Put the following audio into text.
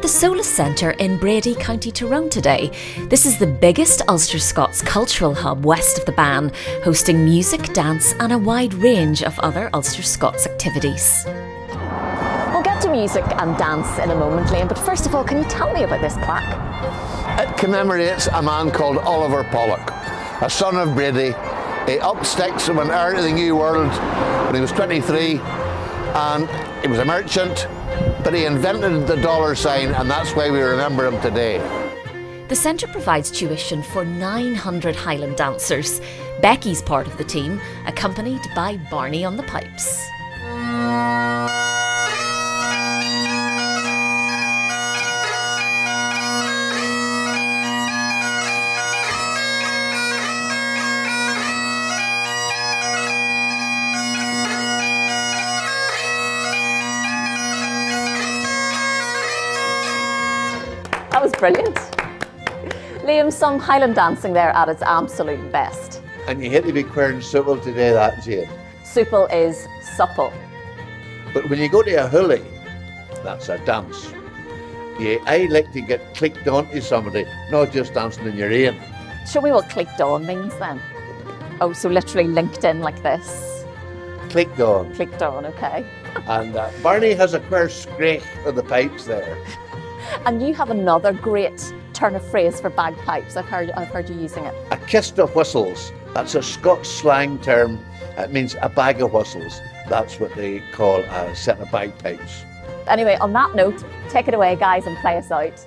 the Sollus Centre in Brady, County Tyrone today. This is the biggest Ulster-Scots cultural hub west of the Ban, hosting music, dance and a wide range of other Ulster-Scots activities. We'll get to music and dance in a moment, Liam, but first of all, can you tell me about this plaque? It commemorates a man called Oliver Pollock, a son of Brady. He upped sticks and went out to the New World when he was 23, and he was a merchant, but he invented the dollar sign, and that's why we remember him today. The centre provides tuition for 900 Highland dancers. Becky's part of the team, accompanied by Barney on the pipes. That was brilliant. Liam, some Highland dancing there at its absolute best. And you hate to be queering soople today, that, Jane. Soople is supple. But when you go to a hooley, that's a dance. Yeah, I like to get clicked onto somebody, not just dancing in your ear. Show me what cleeked on means then. Oh, so literally linked in like this. Clicked on. Clicked on, okay. And Barney has a quare scrape on the pipes there. And you have another great turn of phrase for bagpipes. I've heard you using it. A kist of whistles. That's a Scots slang term. It means a bag of whistles. That's what they call a set of bagpipes. Anyway, on that note, take it away, guys, and play us out.